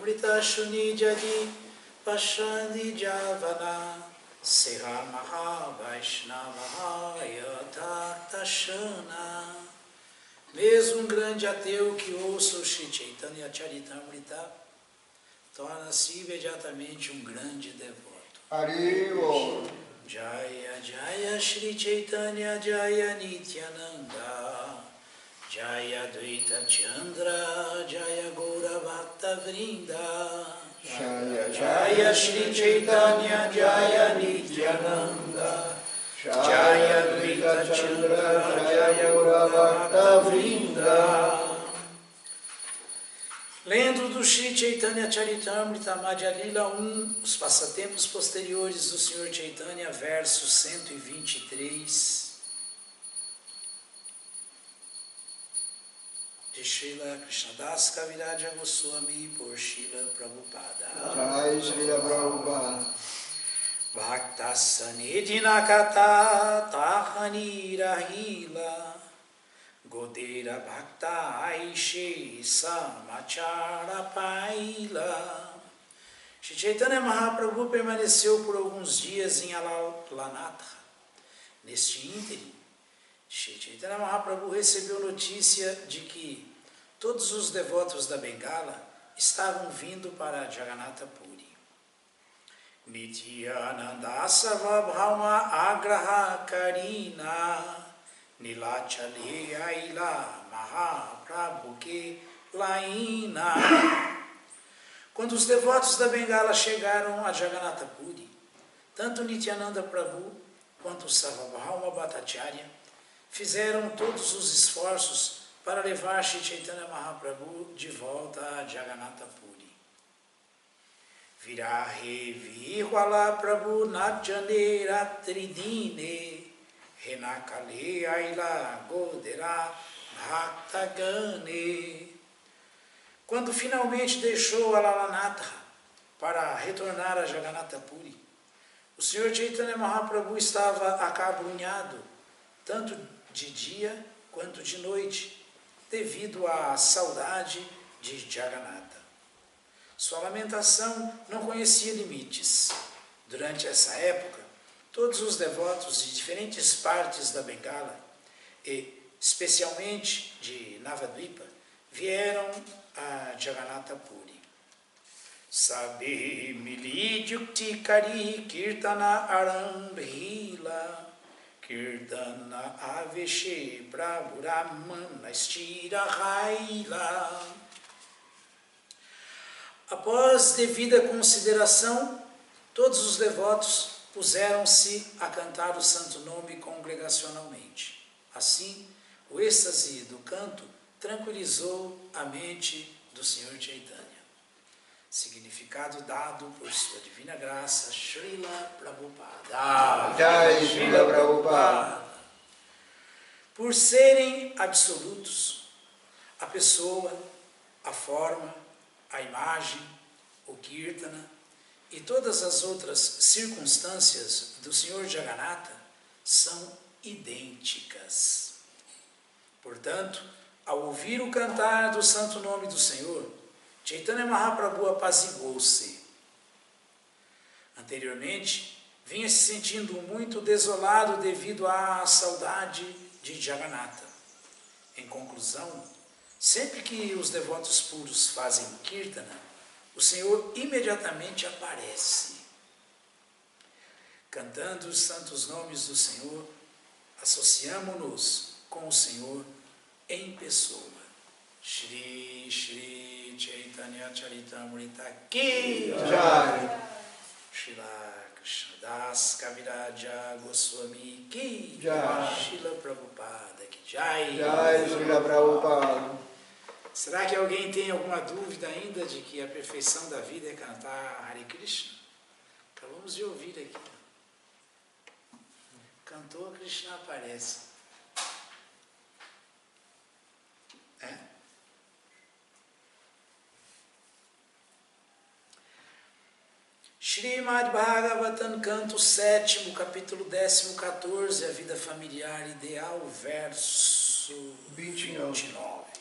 Charitamrita Shuni Jadi Pashandi Javana Seha Maha Vaishnava Yatha Shana. Mesmo um grande ateu que ouça o Shri Chaitanya Charitamrita torna-se imediatamente um grande devoto. Haribo. Jaya Jaya Shri Chaitanya Jaya Nityananda Jaya Dvaita Chandra Jaya Gaura Bhakta Vrinda Jaya Jaya Shri Chaitanya Jaya Nityananda Jaya Dvaita Chandra Jaya Gaura Bhakta Vrinda. Lendo do Shri Chaitanya Charitamrita Madhya Lila 1, os passatempos posteriores do Senhor Chaitanya, verso 123, de Srila Krishnadas Kaviraja Goswami por Srila Prabhupada. Jai Srila Prabhupada. Bhakta Sanidhina Kata Tahani Rahila Godera Bhakta Aishe Samachara Paila. Shri Chaitanya Mahaprabhu permaneceu por alguns dias em Alallanatra. Neste ínterim, Shri Chaitanya Mahaprabhu recebeu notícia de que todos os devotos da Bengala estavam vindo para Jagannatha Puri. Nityananda Sarvabhauma Agraha Karina Nilachali Aila Mahaprabhu Ke Laina. Quando os devotos da Bengala chegaram a Jagannatha Puri, tanto Nityananda Prabhu quanto Sarvabhauma Bhattacharya fizeram todos os esforços para levar Shri Chaitanya Mahaprabhu de volta a Jagannatha Puri. Virahe Virwala Prabhu Natjane Ratridine Renakale Aila Godera Bhaktagane. Quando finalmente deixou Alallanatra para retornar a Jagannatha Puri, o Senhor Chaitanya Mahaprabhu estava acabrunhado, tanto de dia quanto de noite, devido à saudade de Jagannatha. Sua lamentação não conhecia limites. Durante essa época, todos os devotos de diferentes partes da Bengala, e especialmente de Navadvipa, vieram a Jagannatha Puri. Sabe Mili Jukti Kari Kirtana Arambhila Kirtana Aveshe Prabhuramana Stira Raila. Após devida consideração, todos os devotos puseram-se a cantar o santo nome congregacionalmente. Assim, o êxtase do canto tranquilizou a mente do Senhor Chaitanya. Significado dado por sua divina graça, Srila Prabhupada. Jai Srila Prabhupada. Por serem absolutos, a pessoa, a forma, a imagem, o Kirtana e todas as outras circunstâncias do Senhor Jagannatha são idênticas. Portanto, ao ouvir o cantar do santo nome do Senhor, Chaitanya Mahaprabhu apaziguou-se. Anteriormente, vinha se sentindo muito desolado devido à saudade de Jagannatha. Em conclusão, sempre que os devotos puros fazem Kirtana, o Senhor imediatamente aparece. Cantando os santos nomes do Senhor, associamo-nos com o Senhor em pessoa. Shri Shri Chaitanya Charitamrita Ki Jai. Srila Krishnadas Kaviraja Goswami Ki Jai. Srila Prabhupada Ki Jai. Jai Srila Prabhupada. Será que alguém tem alguma dúvida ainda de que a perfeição da vida é cantar Hare Krishna? Acabamos de ouvir aqui. Cantou, Krishna aparece. É? Srimad Bhagavatam, canto 7º, capítulo 14º, a vida familiar ideal, verso 29.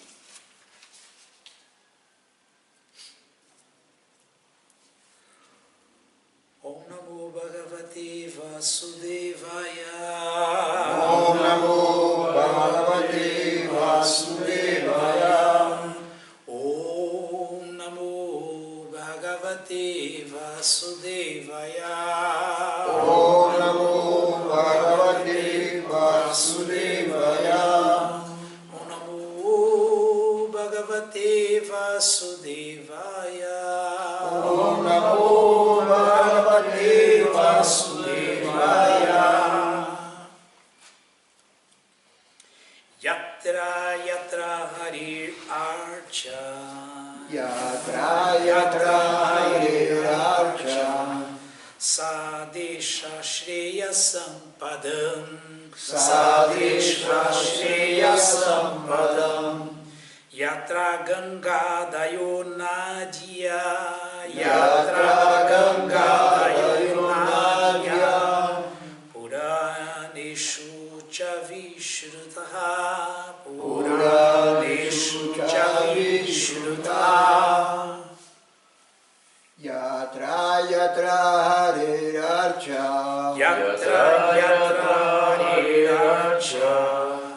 Bhagavate Vasudevaya. Om Namo Bhagavate Vasudevaya. Om Namo Bhagavate Vasudevaya. Om Namo Bhagavate Vasudevaya. Om Namo Bhagavate Vasudevaya. Om Namo Bhagavate Vasudevaya. Yatra Yatra Harir Archa. Yatra Yatra Harir Archa. Sadesha Shreya Sampadam. Sadesha Shreya Sampadam. Yatra Ganga Dayo Nadia. Yatra Ganga Dayo Nadia. Puraneshu cha Vishrutaha. Puraneshu cha Vishrutaha. Yatra Yatra Harir Archa. Yatra Yatra Harir Archa.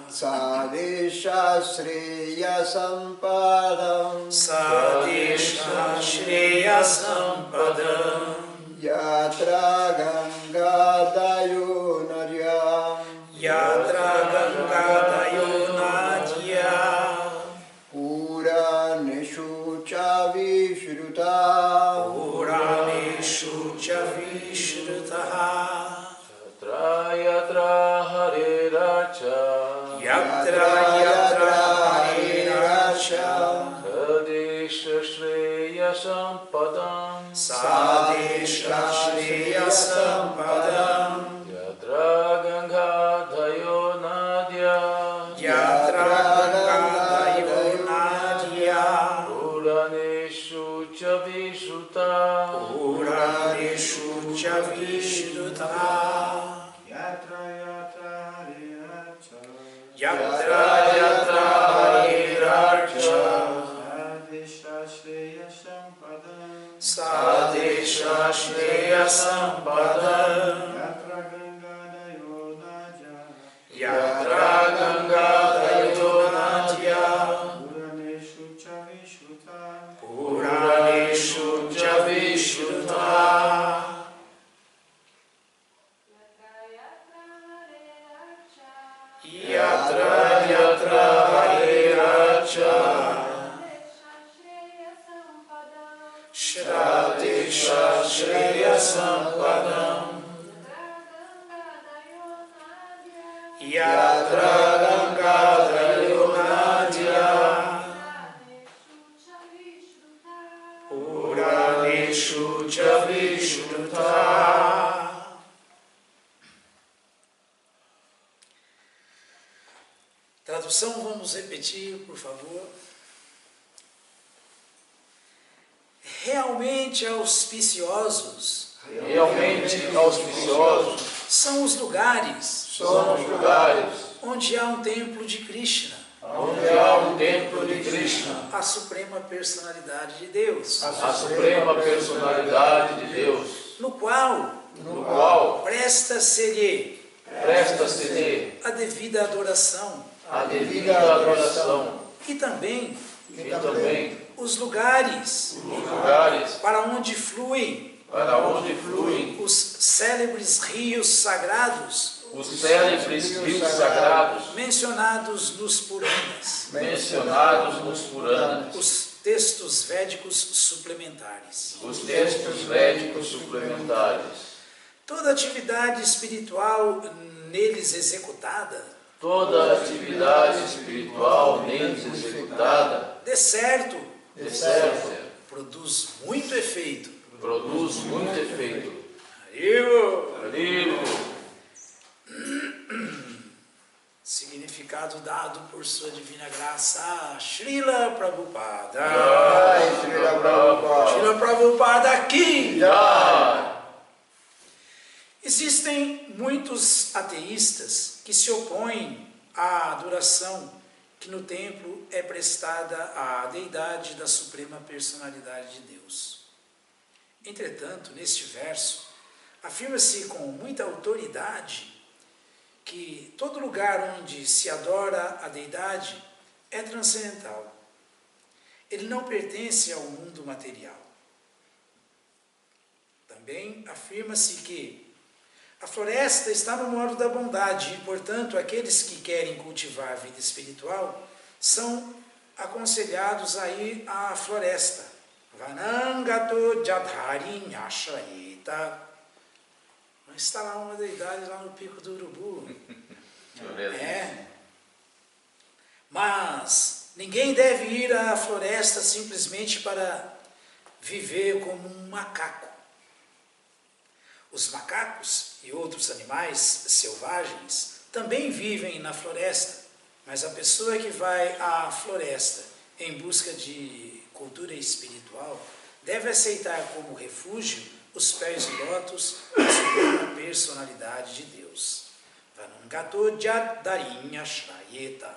Sadesha Shreya Sampadam. Sadesha Shreya Sampadam. Yatra Ganga Dayo Nadia. Yatra Ganga Dayo Nadia. Puraneshu cha Vishrutaha. Puraneshu cha Vishrutaha. Yatra Yatra Harir Archa. Yatra Yatra Harir Archa. Sadesha Shreya Sampadam. Sadesha Shreya Sampadam. Yatra Ganga Dayo Nadia. Yatra Ganga Dayo Nadia. Puraneshu cha Vishrutaha. Puraneshu cha Vishrutaha. Yatra Yatra Harir Archa. Yatra Yatra Harir Archa. Sadesha Shreya Sampadam. Sadesha Shreya Sampadam. Yatra Ganga Dayo Nadia. Yatra Ganga Dayo Nadia. Puraneshu cha Vishrutaha. Puraneshu cha Vishrutaha. Yatra Yatra Harir Archa. Shradesha Shreya Sampadam. Yatra Ganga Dayo Nadia. Puraneshu cha Vishrutaha. Tradução, vamos repetir, por favor. Realmente auspiciosos Realmente auspiciosos são os lugares são os lugares onde há um templo de Krishna, onde há um templo de Krishna, a suprema personalidade de Deus, a suprema personalidade de Deus, no qual no qual presta-se-lhe presta-se-lhe a devida adoração, a devida adoração, e também e também os lugares os lugares para onde fluem para onde fluem os célebres rios sagrados os célebres rios sagrados mencionados nos Puranas, mencionados nos Puranas, os textos védicos suplementares. os textos védicos suplementares. Toda atividade espiritual neles executada, Toda atividade espiritual neles executada, de certo, de certo, produz muito efeito. produz muito efeito. Haribo! Haribo. Significado dado por sua divina graça, Srila Prabhupada. Jai Srila Prabhupada. Srila Prabhupada aqui. Jai. Existem muitos ateístas que se opõem à adoração que no templo é prestada à deidade da suprema personalidade de Deus. Entretanto, neste verso, afirma-se com muita autoridade que todo lugar onde se adora a deidade é transcendental. Ele não pertence ao mundo material. Também afirma-se que a floresta está no modo da bondade e, portanto, aqueles que querem cultivar a vida espiritual são aconselhados a ir à floresta. Vanangato Jadhari Nyashayeta. Mas está lá uma deidade lá no Pico do Urubu. Mas ninguém deve ir à floresta simplesmente para viver como um macaco. Os macacos e outros animais selvagens também vivem na floresta, mas a pessoa que vai à floresta em busca de cultura espiritual deve aceitar como refúgio os pés de lótus da suprema personalidade de Deus. Vanangato Jadarinha Shrayeta.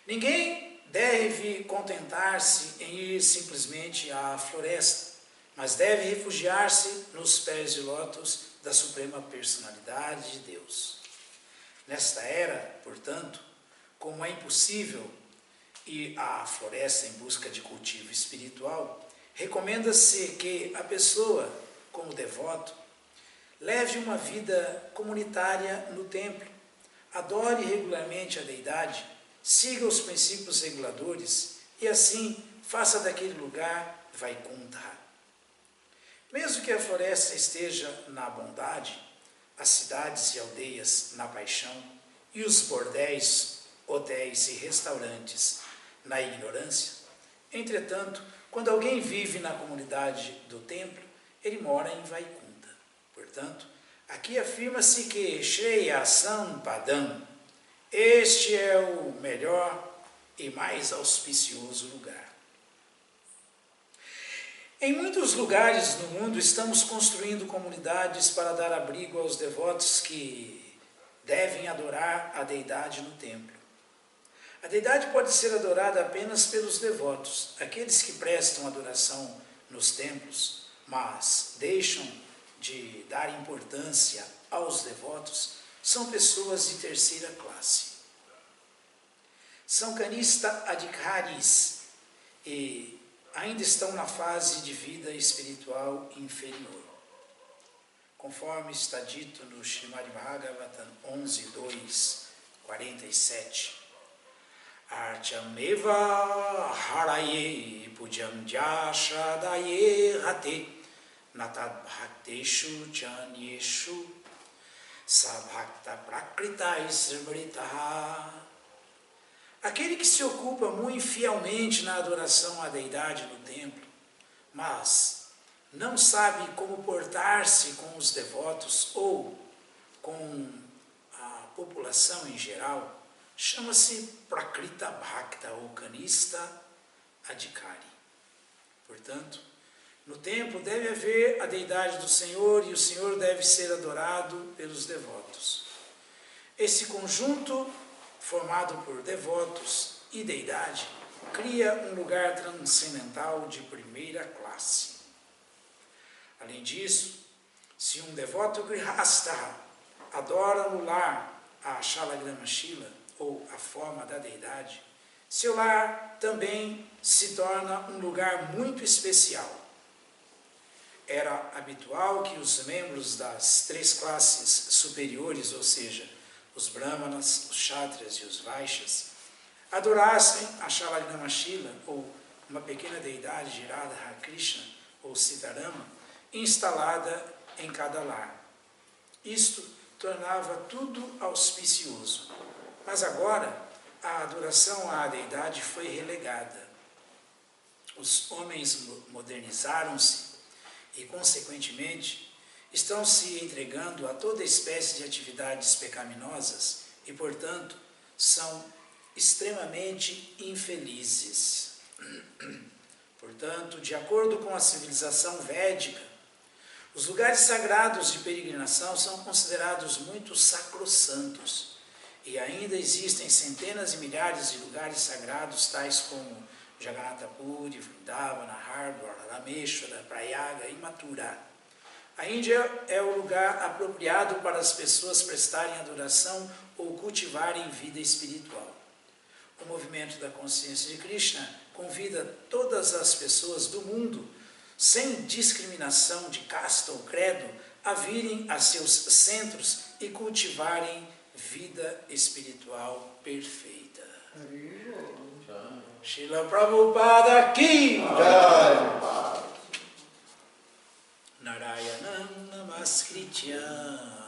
Ninguém deve contentar-se em ir simplesmente à floresta, mas deve refugiar-se nos pés de lótus da suprema personalidade de Deus. Nesta era, portanto, como é impossível ir à floresta em busca de cultivo espiritual, recomenda-se que a pessoa, como devoto, leve uma vida comunitária no templo, adore regularmente a deidade, siga os princípios reguladores e assim faça daquele lugar Vaikuntha. Mesmo que a floresta esteja na bondade, as cidades e aldeias na paixão e os bordéis, hotéis e restaurantes na ignorância, entretanto, quando alguém vive na comunidade do templo, ele mora em Vaikuntha. Portanto, aqui afirma-se que Shreya Sampadam, este é o melhor e mais auspicioso lugar. Em muitos lugares no mundo estamos construindo comunidades para dar abrigo aos devotos que devem adorar a deidade no templo. A deidade pode ser adorada apenas pelos devotos, aqueles que prestam adoração nos templos, mas deixam de dar importância aos devotos, são pessoas de terceira classe. São kanista adhikaris e ainda estão na fase de vida espiritual inferior. Conforme está dito no Srimad Bhagavatam 11.2, 47. Archameva haraye pujam jashadaye hate natad bhakteshu janyeshu sabhakta prakritai sribritaha. Aquele que se ocupa muito fielmente na adoração à deidade no templo, mas não sabe como portar-se com os devotos ou com a população em geral, chama-se Prakrita Bhakta ou Kanista Adhikari. Portanto, no templo deve haver a deidade do Senhor e o Senhor deve ser adorado pelos devotos. Esse conjunto formado por devotos e deidade, cria um lugar transcendental de primeira classe. Além disso, se um devoto grihasta adora no lar a Shalagrama Shila, ou a forma da deidade, seu lar também se torna um lugar muito especial. Era habitual que os membros das três classes superiores, ou seja, os brahmanas, os kshatriyas e os vaishyas, adorassem a Shalagrama Shila, ou uma pequena deidade de Radha Krishna, ou Sitarama, instalada em cada lar. Isto tornava tudo auspicioso. Mas agora, a adoração à deidade foi relegada. Os homens modernizaram-se e, consequentemente, estão se entregando a toda espécie de atividades pecaminosas e, portanto, são extremamente infelizes. Portanto, de acordo com a civilização védica, os lugares sagrados de peregrinação são considerados muito sacrossantos e ainda existem centenas e milhares de lugares sagrados, tais como Jagannath Puri, Vrindavana, Hardwar, Rameshwara, Prayaga e Mathura. A Índia é o lugar apropriado para as pessoas prestarem adoração ou cultivarem vida espiritual. O movimento da consciência de Krishna convida todas as pessoas do mundo, sem discriminação de casta ou credo, a virem a seus centros e cultivarem vida espiritual perfeita. Srila Prabhupada ki Jai. Narayanam namaskritya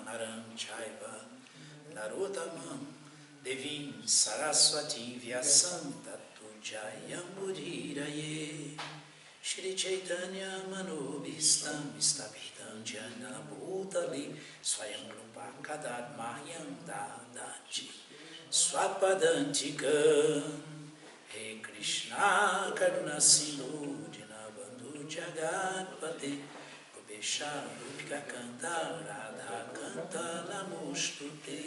naram chaiva narottamam devim saraswati vyasam tato jayam mudiraye Shri Chaitanya manobhistam istaphitam jana bhutali swayam rupa kadad mahyam dadati swapadantikam He Krishna karuna sindhu dinabandhu jagatpate Pubesha rupika kanta radha kanta namostute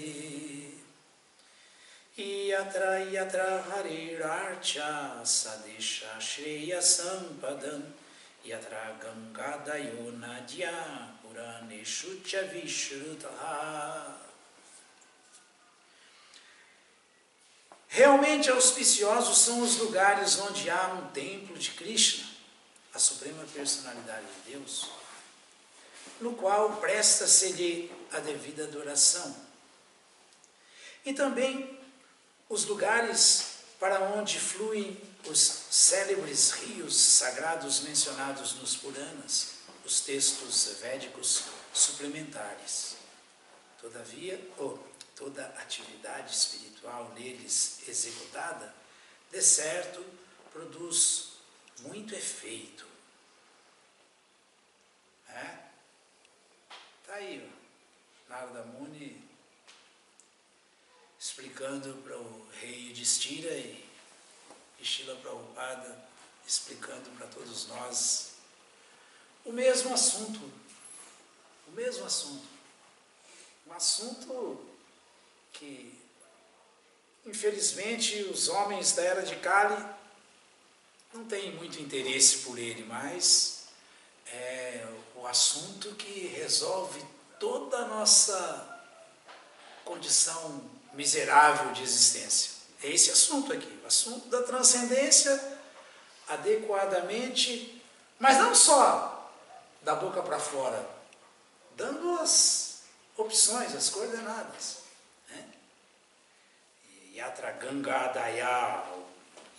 Yatra yatra harirarcha sadesha shreya sampadam Yatra gangadayo nadya puraneshu cha vishrutaha Realmente auspiciosos são os lugares onde há um templo de Krishna, a suprema personalidade de Deus, no qual presta-se-lhe a devida adoração. E também os lugares para onde fluem os célebres rios sagrados mencionados nos Puranas, os textos védicos suplementares. Todavia, toda atividade espiritual neles executada, de certo, produz muito efeito. Está aí, Narada Muni explicando para o rei Yudhishthira e Srila Prabhupada explicando para todos nós o mesmo assunto. Um assunto que, infelizmente, os homens da era de Kali não têm muito interesse por ele, mas é o assunto que resolve toda a nossa condição miserável de existência. É esse assunto aqui, o assunto da transcendência adequadamente, mas não só da boca para fora, dando as opções, as coordenadas. Yatra Gangadaya,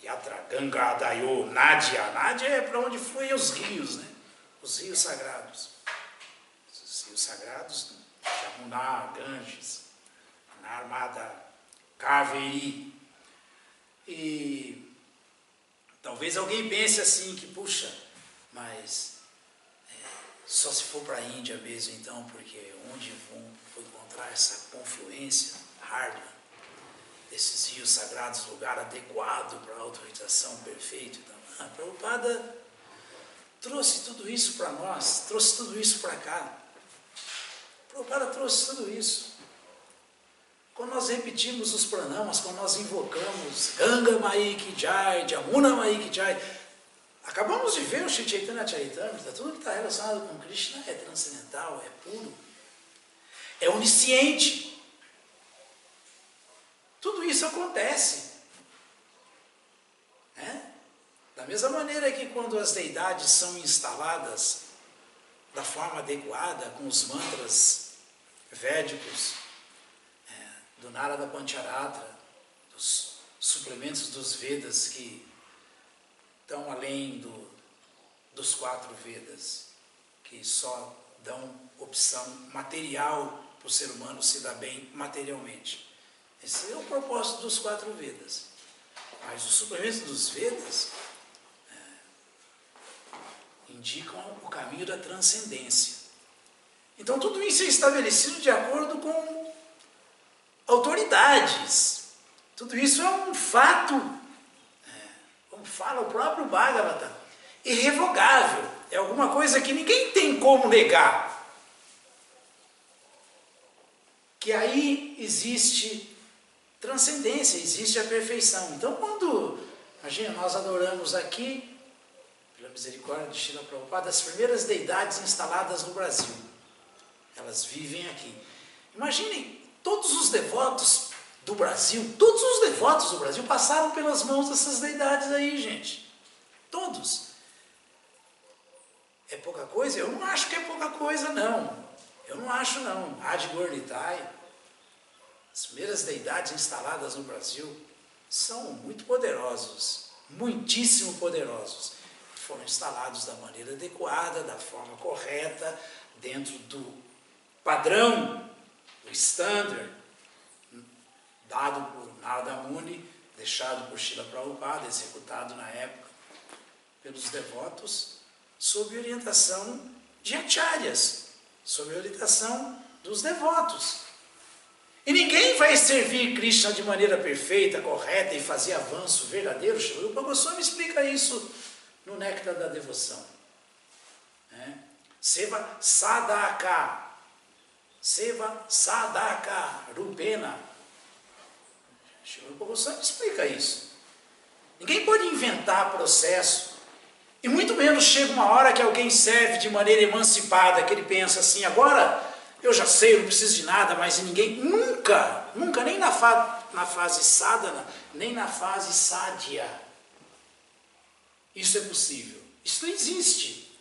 Yatra Gangadayo, Nadia. Nadia é para onde fluem os rios, né? Os rios sagrados. Os rios sagrados, Yamuna, Ganges, Narmada, Kaveri. E talvez alguém pense assim que, puxa, mas só se for para a Índia mesmo então, porque onde vou encontrar essa confluência hardware desses rios sagrados, lugar adequado para a autorização perfeita. Então, a Prabhupada trouxe tudo isso para nós, trouxe tudo isso para cá. A Prabhupada trouxe tudo isso. Quando nós repetimos os pranamas, quando nós invocamos Ganga Mai Ki Jai, Jamuna Mai Ki Jai, acabamos de ver o Shri Chaitanya Charitamrita, tudo que está relacionado com Krishna é transcendental, é puro, é onisciente. Tudo isso acontece. Da mesma maneira que quando as deidades são instaladas da forma adequada, com os mantras védicos, do Narada Pancharatra, dos suplementos dos Vedas que estão além dos 4 Vedas, que só dão opção material para o ser humano se dar bem materialmente. Esse é o propósito dos 4 Vedas. Mas os suplementos dos Vedas indicam o caminho da transcendência. Então tudo isso é estabelecido de acordo com autoridades. Tudo isso é um fato, como fala o próprio Bhagavata, irrevogável. É alguma coisa que ninguém tem como negar. Que aí existe transcendência, existe a perfeição. Então, quando, imagina, nós adoramos aqui, pela misericórdia de Srila Prabhupada, as primeiras deidades instaladas no Brasil. Elas vivem aqui. Imaginem, todos os devotos do Brasil, todos os devotos do Brasil passaram pelas mãos dessas deidades aí, gente. Todos. É pouca coisa? Eu não acho que é pouca coisa, não. Eu não acho, não. Adi Gornitai, as primeiras deidades instaladas no Brasil, são muito poderosos, muitíssimo poderosos. Foram instalados da maneira adequada, da forma correta, dentro do padrão, do standard, dado por Narada Muni, deixado por Srila Prabhupada, executado na época pelos devotos, sob orientação de acharyas, sob orientação dos devotos. E ninguém vai servir Krishna de maneira perfeita, correta e fazer avanço verdadeiro. O Rupa Goswami explica isso no Néctar da Devoção. Seva sadaka, rupena. O Rupa Goswami explica isso. Ninguém pode inventar processo. E muito menos chega uma hora que alguém serve de maneira emancipada, que ele pensa assim, agora eu já sei, eu não preciso de nada, mas ninguém, nunca, nem na fase sadhana, nem na fase sadhya, isso é possível. Isso não existe.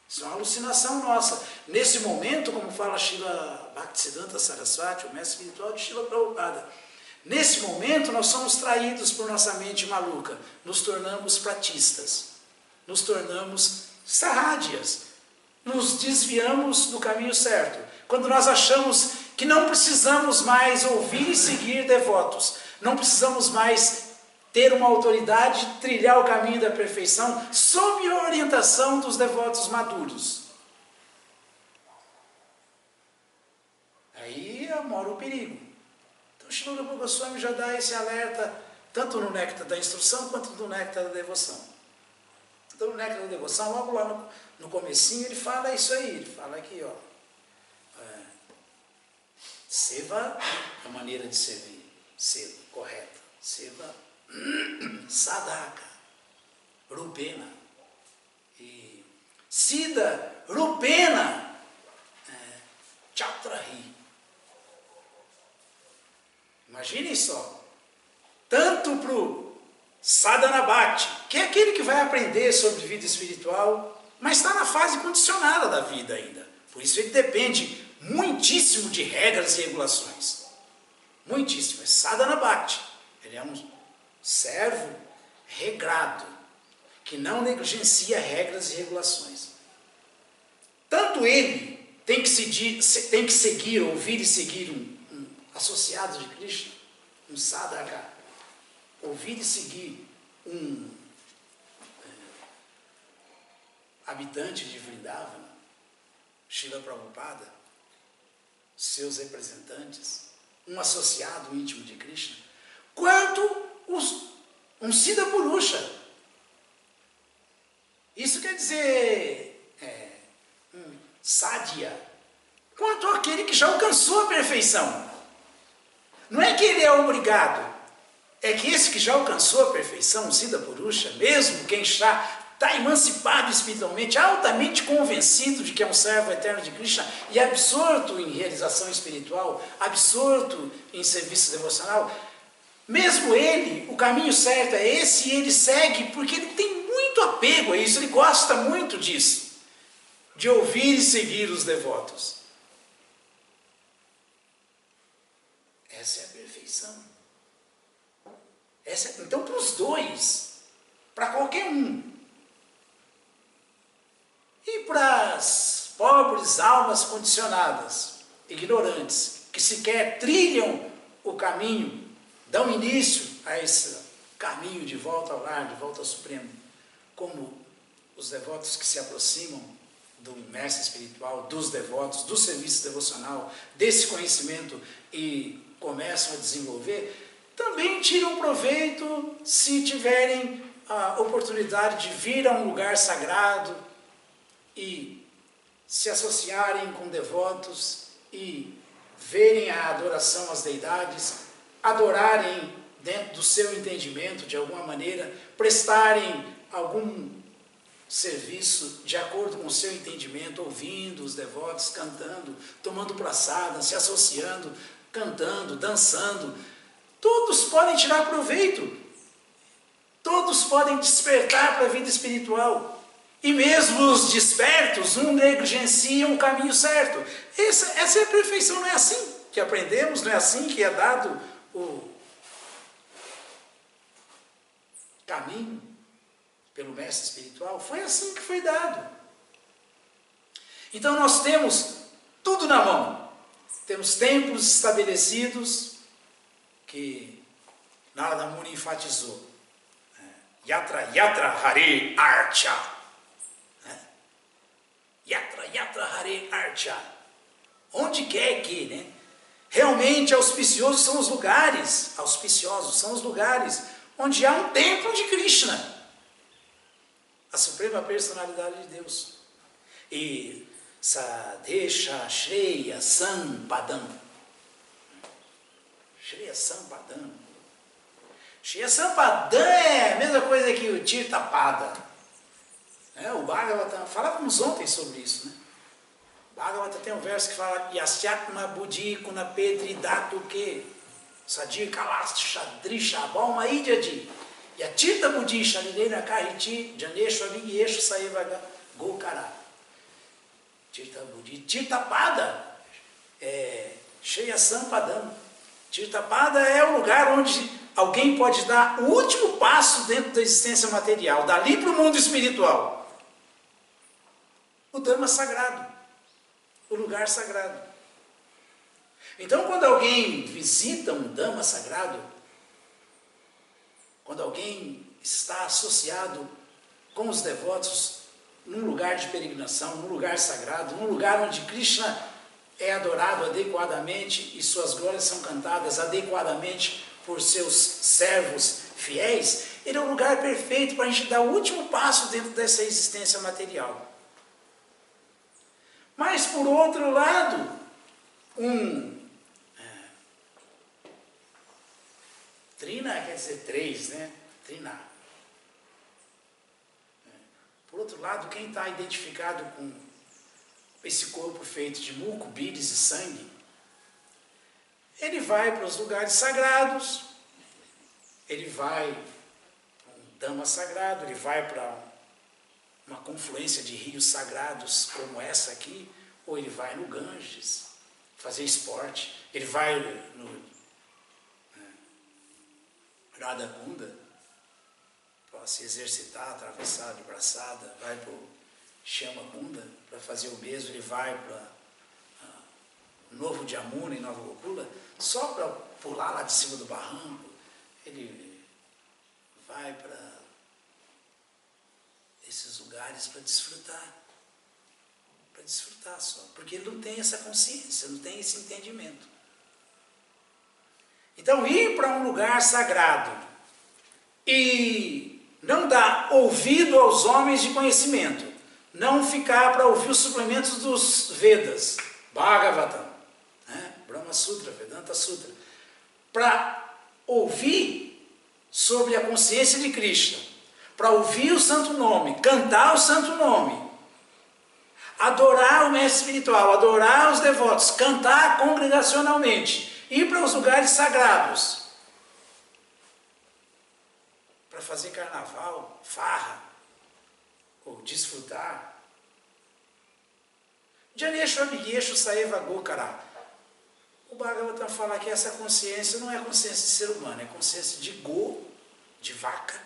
Isso é uma alucinação nossa. Nesse momento, como fala Srila Bhaktisiddhanta Saraswati, o mestre espiritual de Srila Prabhupada, nesse momento nós somos traídos por nossa mente maluca, nos tornamos pratistas. Nos tornamos sarrádias, nos desviamos do caminho certo. Quando nós achamos que não precisamos mais ouvir e seguir devotos, não precisamos mais ter uma autoridade, trilhar o caminho da perfeição, sob a orientação dos devotos maduros. Aí mora o perigo. Então o Srila Rupa Goswami já dá esse alerta, tanto no Néctar da Instrução, quanto no Néctar da Devoção. Então, no Néctar da Devoção, logo lá no comecinho, ele fala isso aí, ele fala aqui, ó. Seva, a maneira de servir, seva, correta. Seva, sadaka, rupena. E sida, rupena, chatrahi. Imaginem só, tanto para o Sadhana Bhakti, que é aquele que vai aprender sobre vida espiritual, mas está na fase condicionada da vida ainda. Por isso ele depende muitíssimo de regras e regulações. Muitíssimo. É Sadhana Bhakti. Ele é um servo regrado, que não negligencia regras e regulações. Tanto ele tem que seguir, ouvir e seguir um associado de Krishna, um sadhaka, ouvir e seguir um habitante de Vrindavana, Srila Prabhupada, seus representantes, um associado íntimo de Krishna, quanto um Siddha Purusha. Isso quer dizer um Sadhya, quanto aquele que já alcançou a perfeição. Não é que ele é obrigado, é que esse que já alcançou a perfeição, o Siddha Purusha, mesmo quem está emancipado espiritualmente, altamente convencido de que é um servo eterno de Krishna e absorto em realização espiritual, absorto em serviço devocional, mesmo ele, o caminho certo é esse e ele segue porque ele tem muito apego a isso, ele gosta muito disso, de ouvir e seguir os devotos. Essa é a perfeição. Então, para os dois, para qualquer um, e para as pobres almas condicionadas, ignorantes, que sequer trilham o caminho, dão início a esse caminho de volta ao lar, de volta ao Supremo, como os devotos que se aproximam do mestre espiritual, dos devotos, do serviço devocional, desse conhecimento e começam a desenvolver, também tiram proveito se tiverem a oportunidade de vir a um lugar sagrado e se associarem com devotos e verem a adoração às deidades, adorarem dentro do seu entendimento de alguma maneira, prestarem algum serviço de acordo com o seu entendimento, ouvindo os devotos, cantando, tomando praçada, se associando, cantando, dançando. Todos podem tirar proveito. Todos podem despertar para a vida espiritual. E mesmo os despertos não negligenciam o caminho certo. Essa é a perfeição, não é assim que aprendemos, não é assim que é dado o caminho pelo mestre espiritual. Foi assim que foi dado. Então nós temos tudo na mão. Temos templos estabelecidos que Narada Muni enfatizou. Yatra, Yatra, Hare, Archa. Yatra, Yatra, Hare, Archa. Onde quer que, né? Realmente auspiciosos são os lugares, onde há um templo de Krishna, a suprema personalidade de Deus. E Sadesha Shreya Sampadam. Shreya Sampadam. Shreya Sampadam é a mesma coisa que o Tirtapada. O Bhagavatam, falávamos ontem sobre isso, né? O Bhagavatam tem um verso que fala Yasyatma Buddhi Kuna Pedri Datu Ke Sadir Kalast Shadrisha Balma Idyadi Yatita Buddhi Shalilena Kahiti Janeshu Avigyeshu Saevaga Gokara. Tirta Buddhi, Tirtapada Shreya Sampadam. Tirtapada é o lugar onde alguém pode dar o último passo dentro da existência material, dali para o mundo espiritual. O Dhamma sagrado, o lugar sagrado. Então, quando alguém visita um Dhamma sagrado, quando alguém está associado com os devotos num lugar de peregrinação, num lugar sagrado, num lugar onde Krishna é adorado adequadamente e suas glórias são cantadas adequadamente por seus servos fiéis, ele é um lugar perfeito para a gente dar o último passo dentro dessa existência material. Mas, por outro lado, Trina quer dizer três, né? Trina. Por outro lado, quem está identificado com esse corpo feito de muco, bílis e sangue, ele vai para os lugares sagrados, ele vai para um Dhamma sagrado, ele vai para uma confluência de rios sagrados como essa aqui, ou ele vai no Ganges fazer esporte, ele vai no Radha Kunda para se exercitar, atravessar de braçada, vai para o Shama Kunda para fazer o mesmo, ele vai para Novo Jamuna, em Nova Gokula, só para pular lá de cima do barranco, ele vai para esses lugares para desfrutar só, porque ele não tem essa consciência, não tem esse entendimento. Então, ir para um lugar sagrado e não dar ouvido aos homens de conhecimento, não ficar para ouvir os suplementos dos Vedas, Bhagavatam, Brahma Sutra, Vedanta Sutra, para ouvir sobre a consciência de Krishna, para ouvir o santo nome, cantar o santo nome, adorar o mestre espiritual, adorar os devotos, cantar congregacionalmente, ir para os lugares sagrados, para fazer carnaval, farra, ou desfrutar. Janeshu Abigyeshu Saeva Gokara. O Bhagavatam fala que essa consciência não é consciência de ser humano, é consciência de go, de vaca,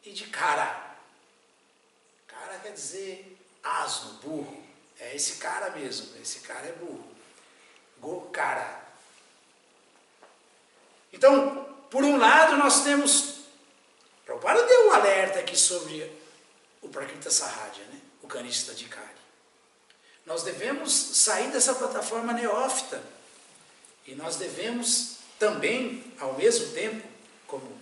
e de cara. Cara quer dizer asno, burro. É esse cara mesmo, esse cara é burro. Gokara. Então, por um lado nós temos, Prabhupada deu um alerta aqui sobre o Prakrita Sahaja, né? O Kanishta Adhikari. Nós devemos sair dessa plataforma neófita e nós devemos também, ao mesmo tempo, como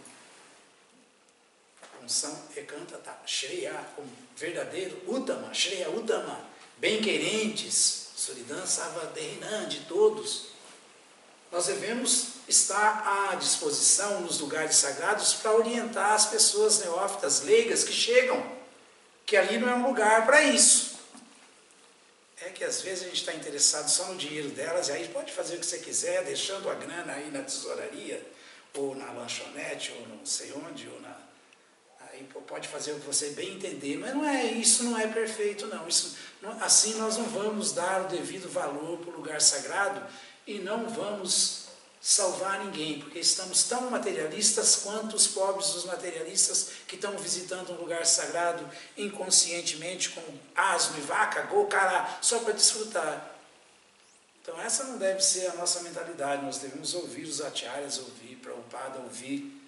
função Ekantata Shreya, como verdadeiro Uttama, Shreya Uttama, bem-querentes, Suridan Savadehinan, de todos, nós devemos estar à disposição nos lugares sagrados para orientar as pessoas neófitas, leigas que chegam, que ali não é um lugar para isso. É que às vezes a gente está interessado só no dinheiro delas, e aí pode fazer o que você quiser, deixando a grana aí na tesouraria, ou na lanchonete, ou não sei onde, aí pode fazer o que você bem entender, mas não é isso, não é perfeito não. Assim nós não vamos dar o devido valor para o lugar sagrado e não vamos salvar ninguém, porque estamos tão materialistas quanto os pobres dos materialistas que estão visitando um lugar sagrado inconscientemente com asno e vaca, gol, cará, só para desfrutar. Então essa não deve ser a nossa mentalidade. Nós devemos ouvir os acharyas, ouvir Prabhupada, ouvir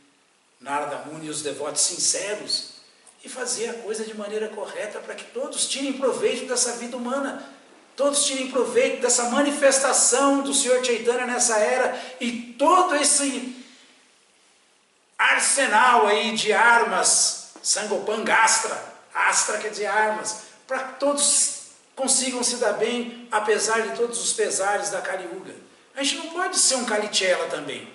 Narada Muni e os devotos sinceros e fazer a coisa de maneira correta para que todos tirem proveito dessa vida humana, todos tirem proveito dessa manifestação do Senhor Chaitanya nessa era e todo esse arsenal aí de armas, Sangopangastra, Astra quer dizer armas, para que todos consigam se dar bem, apesar de todos os pesares da Kali Yuga. A gente não pode ser um Kalichela também.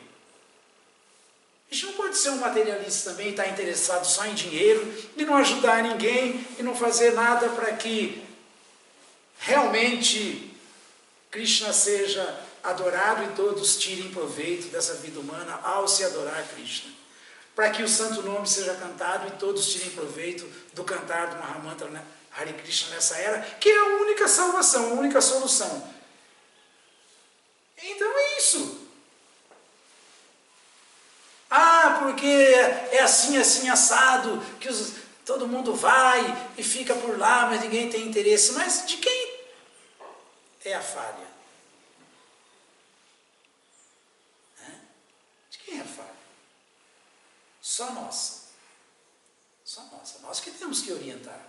A gente não pode ser um materialista também, estar interessado só em dinheiro, e não ajudar ninguém, e não fazer nada para que realmente Krishna seja adorado e todos tirem proveito dessa vida humana ao se adorar Krishna. Para que o santo nome seja cantado e todos tirem proveito do cantar do Mahamantra Hare Krishna nessa era, que é a única salvação, a única solução. Então é isso. Porque é assim, assim, assado, que todo mundo vai e fica por lá, mas ninguém tem interesse. Mas de quem é a falha? De quem é a falha? Só nossa. Só nossa. Nós que temos que orientar.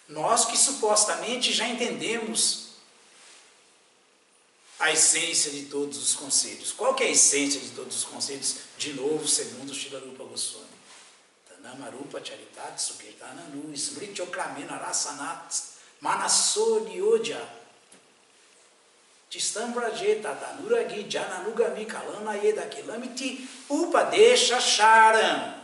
Nós que supostamente já entendemos a essência de todos os conselhos. Qual que é a essência de todos os conselhos? De novo, segundo Srila Rupa Goswami. Tanamarupa Charitat Sukirtananu Smrityokramena Rasanat Manaso Niyodya Tistambrajeta Tanuragi Jananugami Kalana Yedakilamiti Upadesha Sharam.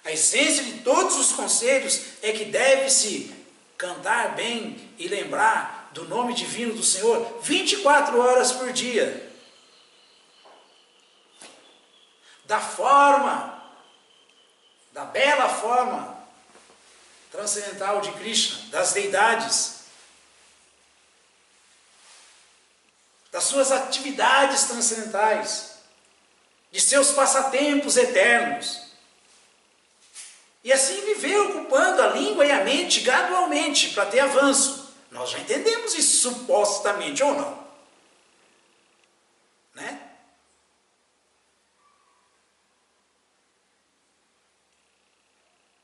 A essência de todos os conselhos é que deve-se cantar bem e lembrar do nome divino do Senhor 24 horas por dia. Da forma, da bela forma transcendental de Krishna, das deidades, das suas atividades transcendentais, de seus passatempos eternos. E assim viver ocupando a língua e a mente gradualmente para ter avanço. Nós já entendemos isso supostamente, ou não? Né?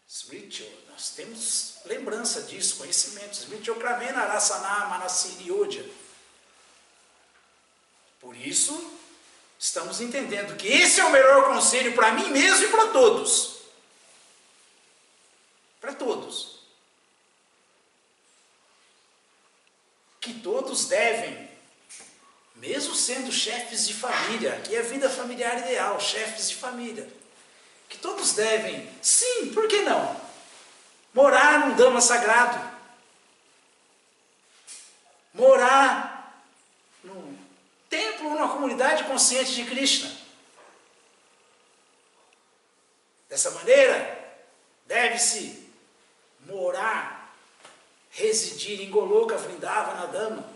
Smrityo, nós temos lembrança disso, conhecimento. Smrityokramena Rasana Manasiri Yodya. Por isso, estamos entendendo que esse é o melhor conselho para mim mesmo e para todos. Para todos. Que todos devem, mesmo sendo chefes de família, que é a vida familiar ideal, chefes de família, que todos devem, sim, por que não, morar num Dhamma sagrado, morar num templo, numa comunidade consciente de Krishna. Dessa maneira, deve-se morar, residir em Goloka, Vrindavana, Dhamma,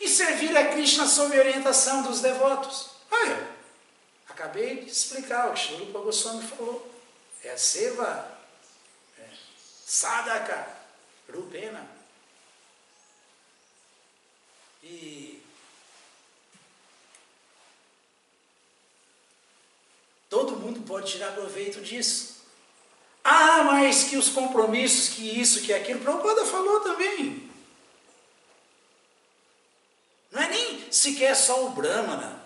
e servir a Krishna sob a orientação dos devotos. Olha, acabei de explicar o que Srila Rupa Goswami falou. É a seva, sadhaka, rupena. E todo mundo pode tirar proveito disso. Mas que os compromissos, que isso, que aquilo, Prabhupada falou também. Não é nem sequer só o Brahmana,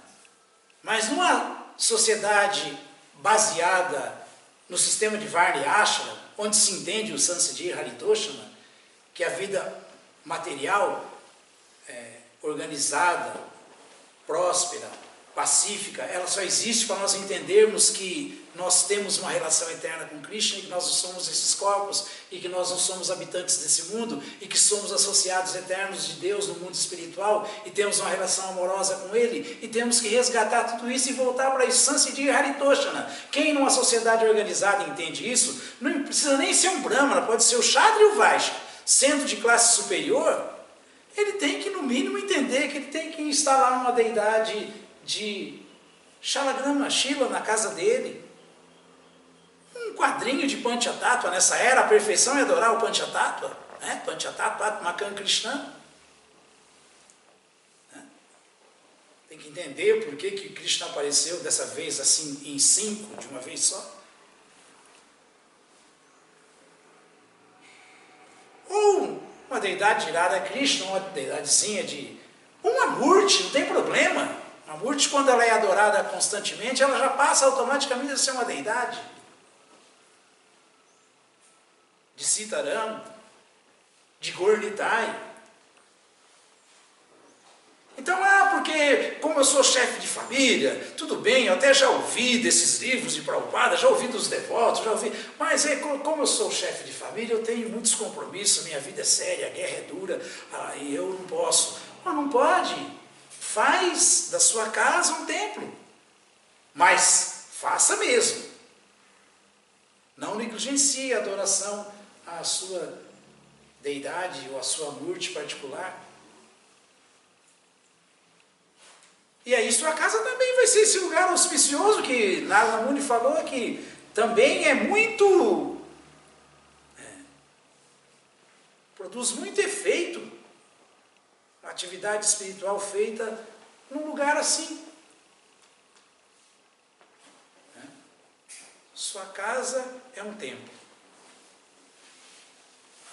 mas numa sociedade baseada no sistema de Varna e Ashram, onde se entende o Sansadhi Haritoshana, que a vida material organizada, próspera, pacífica, ela só existe para nós entendermos que nós temos uma relação eterna com Krishna e que nós não somos esses corpos e que nós não somos habitantes desse mundo e que somos associados eternos de Deus no mundo espiritual e temos uma relação amorosa com Ele e temos que resgatar tudo isso e voltar para a essência de Haritoshana. Quem numa sociedade organizada entende isso, não precisa nem ser um Brahmana, pode ser o Kshatriya e o Vaishya, sendo de classe superior, ele tem que no mínimo entender que ele tem que instalar uma deidade de Shalagrama, Shila na casa dele. Um quadrinho de Panchatattva nessa era, a perfeição é adorar o Panchatattva, né? Panchatattva, Atmakan Krishna. Né? Tem que entender por que Krishna apareceu dessa vez assim em 5, de uma vez só. Ou uma deidade de Radha Krishna, uma deidadezinha de uma Murti, não tem problema. A Murti, quando ela é adorada constantemente, ela já passa automaticamente a ser uma deidade. De Sitaram, de Gornitai. Então, porque como eu sou chefe de família, tudo bem, eu até já ouvi desses livros de Prabhupada, já ouvi dos devotos, já ouvi, mas como eu sou chefe de família, eu tenho muitos compromissos, minha vida é séria, a guerra é dura, e eu não posso. Mas não pode. Faz da sua casa um templo, mas faça mesmo. Não negligencie a adoração à sua deidade ou à sua Murti particular. E aí sua casa também vai ser esse lugar auspicioso que Narada Muni falou, que também é muito... produz muito efeito. Uma atividade espiritual feita num lugar assim. Sua casa é um templo.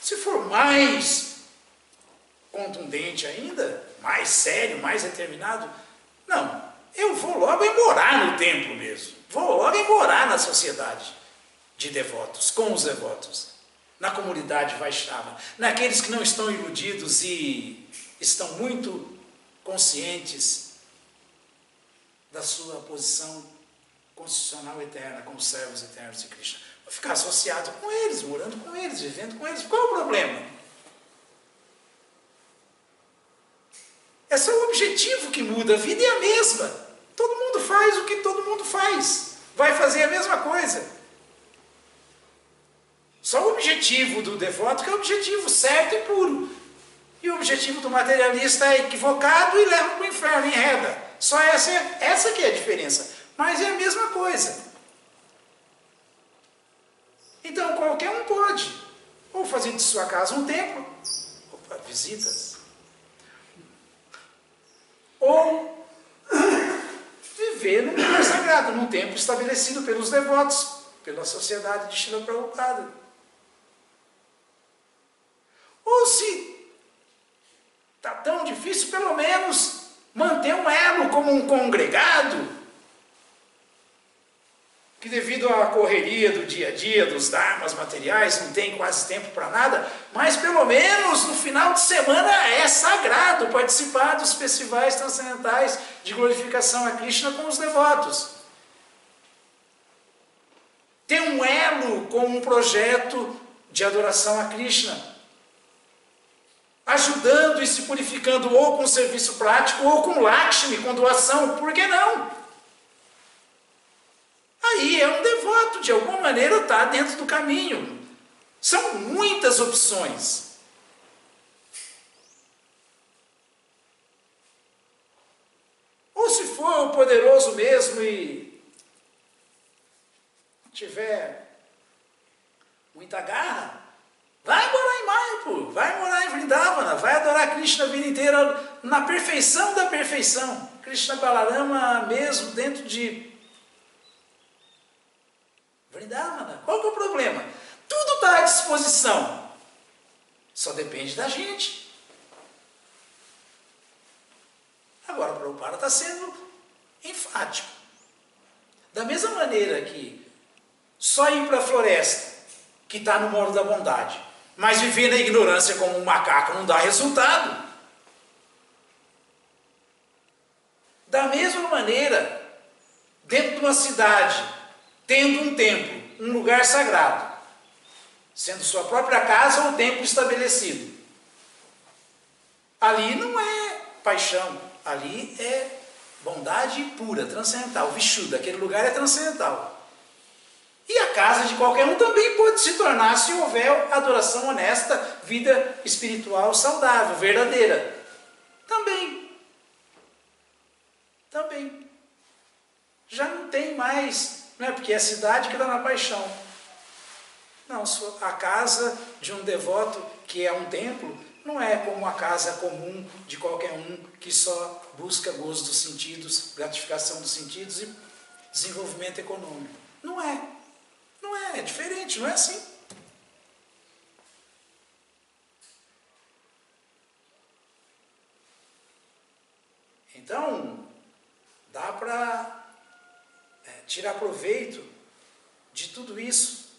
Se for mais contundente ainda, mais sério, mais determinado, não, eu vou logo morar no templo mesmo. Vou logo morar na sociedade de devotos, com os devotos, na comunidade Vaishnava, naqueles que não estão iludidos e estão muito conscientes da sua posição constitucional eterna, como servos eternos de Krishna. Vou ficar associado com eles, morando com eles, vivendo com eles. Qual o problema? É só o objetivo que muda, a vida é a mesma. Todo mundo faz o que todo mundo faz. Vai fazer a mesma coisa. Só o objetivo do devoto que é o objetivo certo e puro. E o objetivo do materialista é equivocado e leva para o inferno, enreda. Só essa que é a diferença. Mas é a mesma coisa. Então qualquer um pode. Ou fazer de sua casa um templo, ou para visitas. Ou viver num lugar sagrado, num templo estabelecido pelos devotos, pela sociedade de Srila Prabhupada. Ou se está tão difícil, pelo menos manter um elo como um congregado, que devido à correria do dia a dia, dos dharmas materiais, não tem quase tempo para nada, mas pelo menos no final de semana é sagrado participar dos festivais transcendentais de glorificação a Krishna com os devotos. Ter um elo com um projeto de adoração a Krishna, ajudando e se purificando ou com serviço prático ou com Lakshmi, com doação, por que não? Aí é um devoto, de alguma maneira está dentro do caminho. São muitas opções. Ou se for o poderoso mesmo e tiver muita garra, vai morar em Mayapur, vai morar em Vrindavana, vai adorar Krishna a vida inteira na perfeição da perfeição. Krishna Balarama mesmo dentro de Vrindavana. Qual que é o problema? Tudo está à disposição. Só depende da gente. Agora o Prabhupada está sendo enfático. Da mesma maneira que só ir para a floresta, que está no modo da bondade, mas viver na ignorância como um macaco não dá resultado. Da mesma maneira, dentro de uma cidade, tendo um templo, um lugar sagrado, sendo sua própria casa ou templo estabelecido, ali não é paixão, ali é bondade pura, transcendental. Vishuddha, aquele lugar é transcendental. E a casa de qualquer um também pode se tornar, se houver adoração honesta, vida espiritual saudável, verdadeira. Também. Já não tem mais, não é porque é a cidade que dá na paixão. Não, a casa de um devoto que é um templo, não é como a casa comum de qualquer um que só busca gozo dos sentidos, gratificação dos sentidos e desenvolvimento econômico. Não é diferente, não é assim. Então, dá para tirar proveito de tudo isso,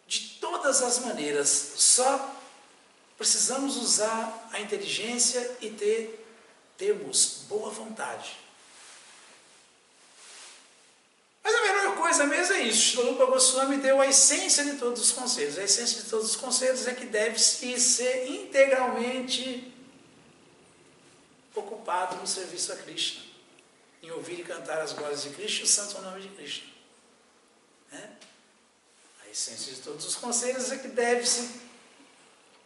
de todas as maneiras. Só precisamos usar a inteligência e termos boa vontade. Mas a melhor coisa mesmo é isso. Srila Rupa Goswami deu a essência de todos os conselhos. A essência de todos os conselhos é que deve-se ser integralmente ocupado no serviço a Krishna, em ouvir e cantar as glórias de Krishna e o santo nome de Krishna. A essência de todos os conselhos é que deve-se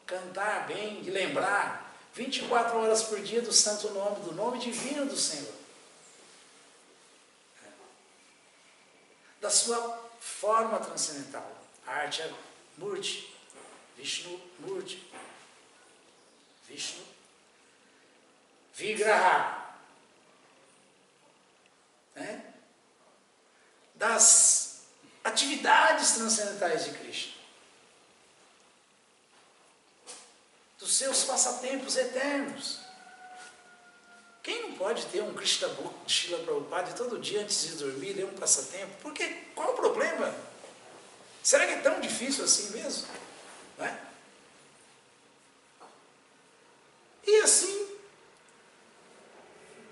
cantar bem e lembrar 24 horas por dia do santo nome, do nome divino do Senhor. Da sua forma transcendental, Artya Murti, Vishnu Murti, Vishnu Vigraha, das atividades transcendentais de Krishna, dos seus passatempos eternos. Quem não pode ter um Krishna Book de Srila Prabhupada e todo dia antes de dormir ler um passatempo? Porque qual o problema? Será que é tão difícil assim mesmo? Não é? E assim,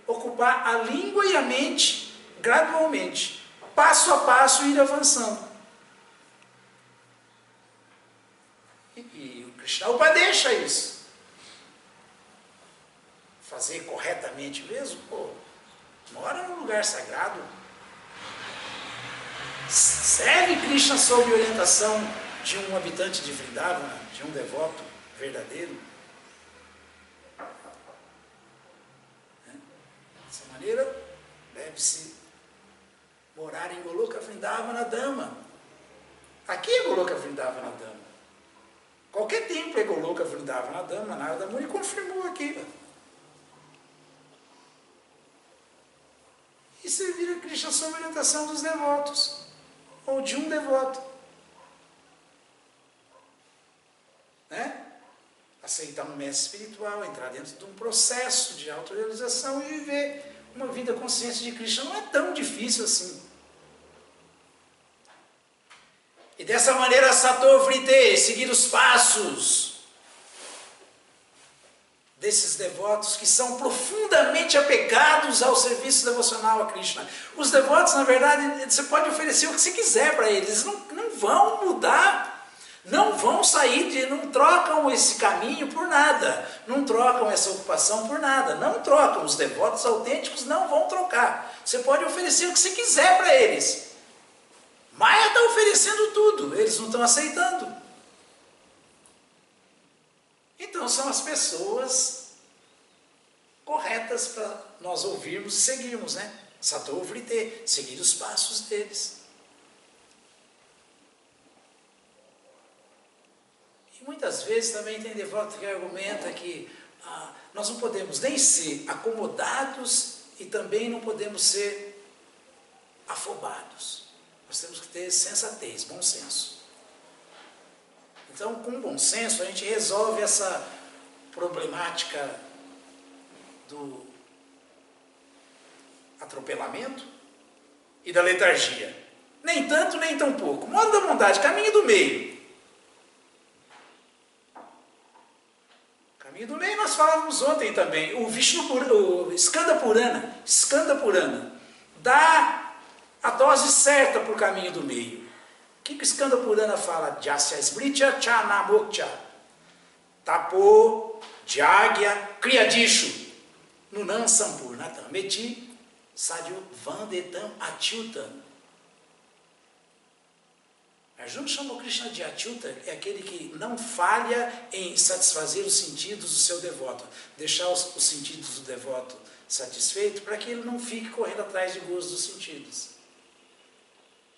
ocupar a língua e a mente gradualmente, passo a passo, ir avançando. E o Krishna deixa isso. Fazer corretamente mesmo, mora num lugar sagrado, serve Krishna sob orientação de um habitante de Vrindavana, de um devoto verdadeiro. Dessa maneira, deve-se morar em Goloka Vrindavana Dhamma. Aqui é Goloka Vrindavana Dhamma. Qualquer templo é Goloka Vrindavana Dhamma, Narada Muni confirmou aqui. E servir a Krishna sob a orientação dos devotos, ou de um devoto. Aceitar um mestre espiritual, entrar dentro de um processo de autorrealização e viver uma vida consciente de Krishna. Não é tão difícil assim. E dessa maneira, Sato Vrite, seguir os passos desses devotos que são profundamente apegados ao serviço devocional a Krishna. Os devotos, na verdade, você pode oferecer o que você quiser para eles, não vão mudar, não vão sair, não trocam esse caminho por nada, não trocam essa ocupação por nada, não trocam. Os devotos autênticos não vão trocar. Você pode oferecer o que você quiser para eles. Maya está oferecendo tudo, eles não estão aceitando. Então são as pessoas corretas para nós ouvirmos e seguirmos, Sato Vrite, seguir os passos deles. E muitas vezes também tem devoto que argumenta que nós não podemos nem ser acomodados e também não podemos ser afobados. Nós temos que ter sensatez, bom senso. Então, com bom senso, a gente resolve essa problemática do atropelamento e da letargia. Nem tanto, nem tão pouco. Modo da bondade, caminho do meio. E do meio nós falávamos ontem também, o Skanda Purana, dá a dose certa para o caminho do meio. O que o Skanda Purana fala? Jasya Smritya Chanamokcha, Tapo, Jagya, Kriyadishu, Nunam Sampurnatam, Meti, Sadhu Vandetam Achyutam. Arjuna chamou Krishna de Achyuta, é aquele que não falha em satisfazer os sentidos do seu devoto, deixar os sentidos do devoto satisfeitos para que ele não fique correndo atrás de gozos dos sentidos.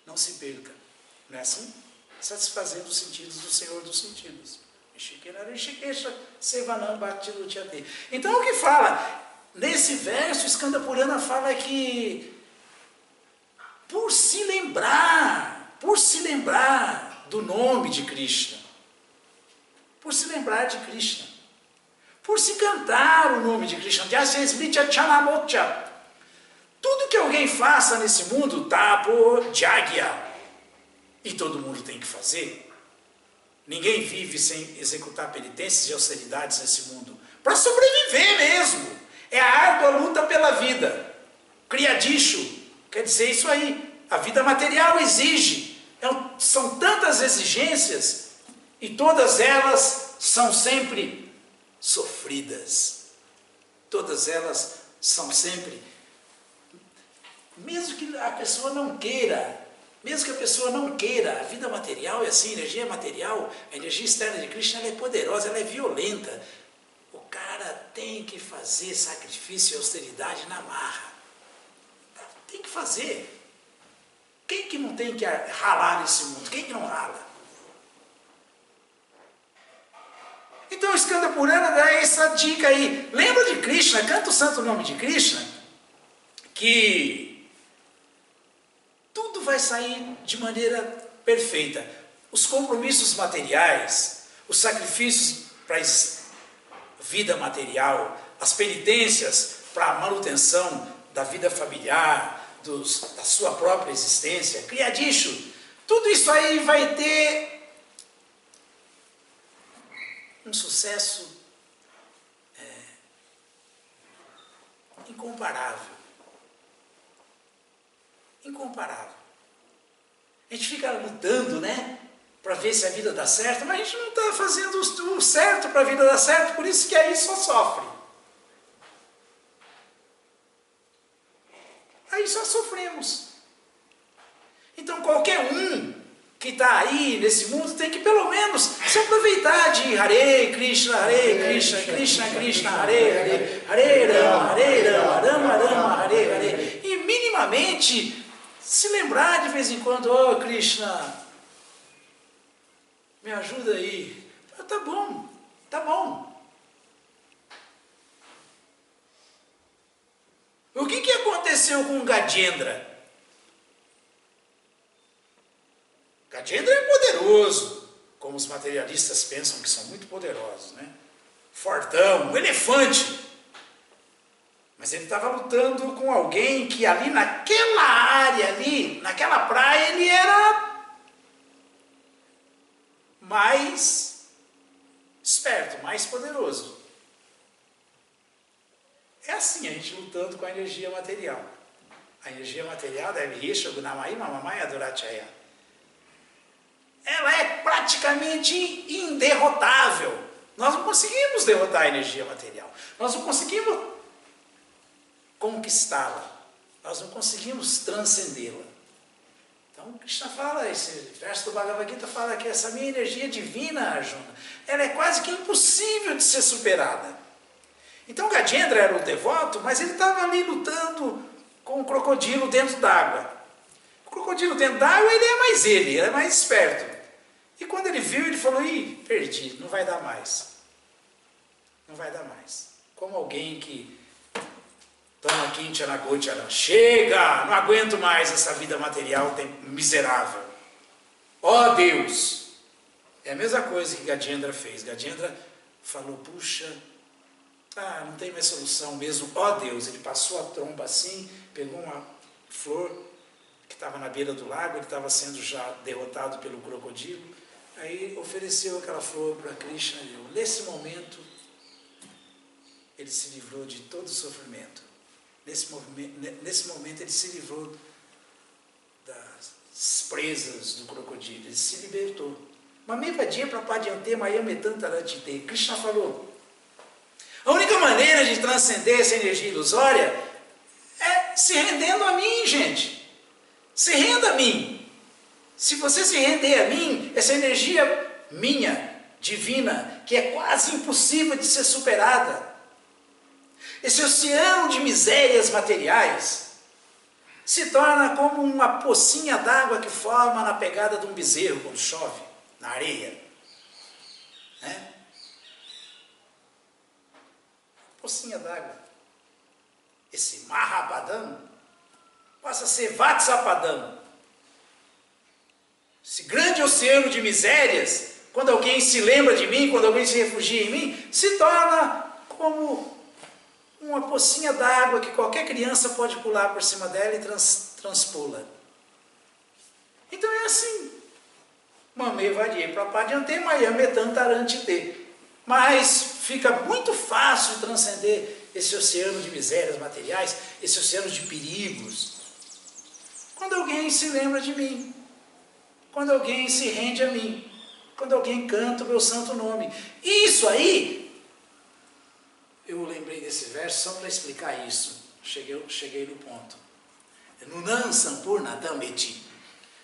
Não se perca, não é assim? Satisfazendo os sentidos do Senhor dos sentidos. Então o que fala? Nesse verso, o Skanda Purana fala que por se lembrar do nome de Krishna, por se lembrar de Krishna, por se cantar o nome de Krishna, tudo que alguém faça nesse mundo, tapo, jagya, e todo mundo tem que fazer. Ninguém vive sem executar penitências e austeridades nesse mundo, para sobreviver mesmo. É a árdua luta pela vida. Kriyadishu quer dizer isso aí. A vida material exige. São tantas exigências e todas elas são sempre sofridas. Todas elas são sempre, mesmo que a pessoa não queira, a vida material é assim, a energia material, a energia externa de Krishna, ela é poderosa, ela é violenta. O cara tem que fazer sacrifício e austeridade na marra. Tem que fazer. Quem que não tem que ralar nesse mundo? Quem que não rala? Então o Skanda Purana dá essa dica aí. Lembra de Krishna, canta o santo nome de Krishna, que tudo vai sair de maneira perfeita. Os compromissos materiais, os sacrifícios para a vida material, as penitências para a manutenção da vida familiar, da sua própria existência, Kriyadishu, tudo isso aí vai ter um sucesso incomparável. Incomparável. A gente fica lutando, né, para ver se a vida dá certo, mas a gente não está fazendo o certo para a vida dar certo, por isso que aí só sofre. Aí só sofremos. Então qualquer um que está aí nesse mundo tem que pelo menos se aproveitar de Hare Krishna, Krishna Krishna, Hare Hare, Hare Rama, Rama Hare Hare, e minimamente se lembrar de vez em quando, oh Krishna, me ajuda aí. Tá bom, tá bom. O que aconteceu com Gajendra? Gajendra é poderoso, como os materialistas pensam que são muito poderosos, né? Fortão, um elefante. Mas ele estava lutando com alguém que ali naquela área, ali, naquela praia, ele era mais esperto, mais poderoso. É assim a gente lutando com a energia material. A energia material ela é praticamente inderrotável. Nós não conseguimos derrotar a energia material. Nós não conseguimos conquistá-la. Nós não conseguimos transcendê-la. Então, Krishna fala, esse verso do Bhagavad Gita fala que essa minha energia divina, Arjuna, ela é quase que impossível de ser superada. Então Gajendra era o devoto, mas ele estava ali lutando com o crocodilo dentro d'água. O crocodilo dentro d'água, ele é mais esperto. E quando ele viu, ele falou, ih, perdi, não vai dar mais. Não vai dar mais. Como alguém que toma aqui em Tchanagotcharan, chega, não aguento mais essa vida material miserável. Ó Deus! É a mesma coisa que Gajendra fez. Gajendra falou, puxa, não tem mais solução mesmo. Ó Deus, ele passou a tromba assim, pegou uma flor que estava na beira do lago, ele estava sendo já derrotado pelo crocodilo, aí ofereceu aquela flor para Krishna, e nesse momento ele se livrou de todo o sofrimento. Nesse momento ele se livrou das presas do crocodilo, ele se libertou. Mameva-dia prapadyante mayametantarantite. Krishna falou, a única maneira de transcender essa energia ilusória é se rendendo a mim, gente. Se renda a mim. Se você se render a mim, essa energia minha, divina, que é quase impossível de ser superada, esse oceano de misérias materiais, se torna como uma pocinha d'água que forma na pegada de um bezerro quando chove, na areia. Né? Pocinha d'água. Esse Mahapadam passa a ser Vatsapadam. Esse grande oceano de misérias, quando alguém se lembra de mim, quando alguém se refugia em mim, se torna como uma pocinha d'água que qualquer criança pode pular por cima dela e transpô-la. Então é assim. Mameva-dia prapadyante mayametantarantite. Mas fica muito fácil transcender esse oceano de misérias materiais, esse oceano de perigos, quando alguém se lembra de mim, quando alguém se rende a mim, quando alguém canta o meu santo nome. E isso aí, eu lembrei desse verso só para explicar isso. Cheguei no ponto. Nunam Sampurna Dhammeti.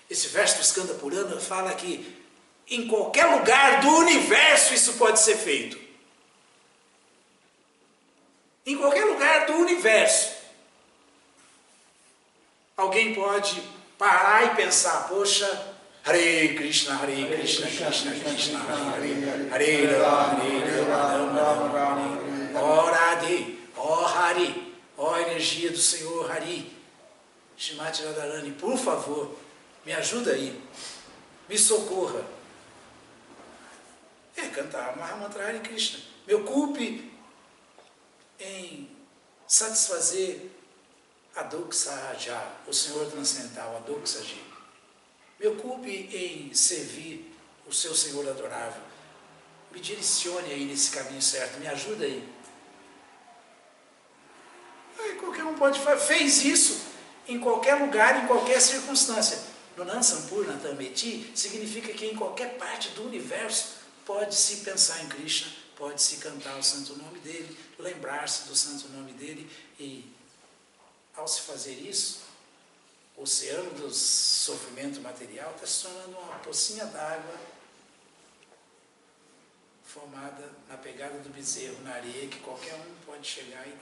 Esse verso do Skanda Purana fala que em qualquer lugar do universo isso pode ser feito. Em qualquer lugar do universo. Alguém pode parar e pensar, poxa, Hare Krishna, Krishna, Krishna, Hare Hare, Hare Rama, ó Radhe, ó Hari, ó energia do Senhor Hari, Shrimati Radharani, por favor, me ajuda aí, me socorra. Cantar Mahamantra Hare Krishna. Me ocupe em satisfazer a Doksaja, o Senhor transcendental, a Doksaji. Me ocupe em servir o seu Senhor adorável. Me direcione aí nesse caminho certo, me ajuda aí. Aí qualquer um pode fazer, fez isso em qualquer lugar, em qualquer circunstância. Nunam Sampurna Dhammeti significa que em qualquer parte do universo pode-se pensar em Krishna, pode-se cantar o santo nome dele, lembrar-se do santo nome dele, e ao se fazer isso, o oceano do sofrimento material está se tornando uma pocinha d'água formada na pegada do bezerro, na areia, que qualquer um pode chegar e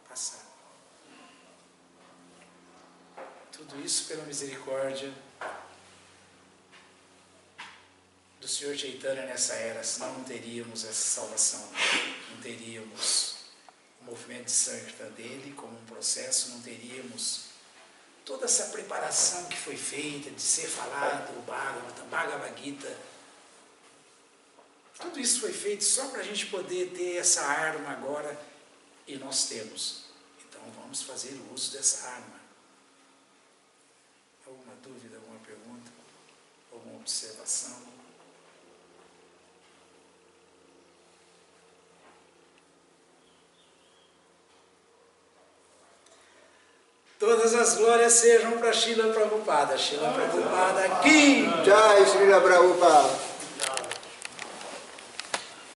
passar. Tudo isso pela misericórdia do Senhor Chaitanya nessa era, senão não teríamos essa salvação, não teríamos o movimento de Sankirtan dele como um processo, não teríamos toda essa preparação que foi feita de ser falado, o Bhagavata, Bhagavad Gita. Tudo isso foi feito só para a gente poder ter essa arma agora, e nós temos. Então vamos fazer o uso dessa arma. Alguma dúvida, alguma pergunta, alguma observação? Todas as glórias sejam para Srila Prabhupada. Srila Prabhupada aqui. Jai Srila Prabhupada.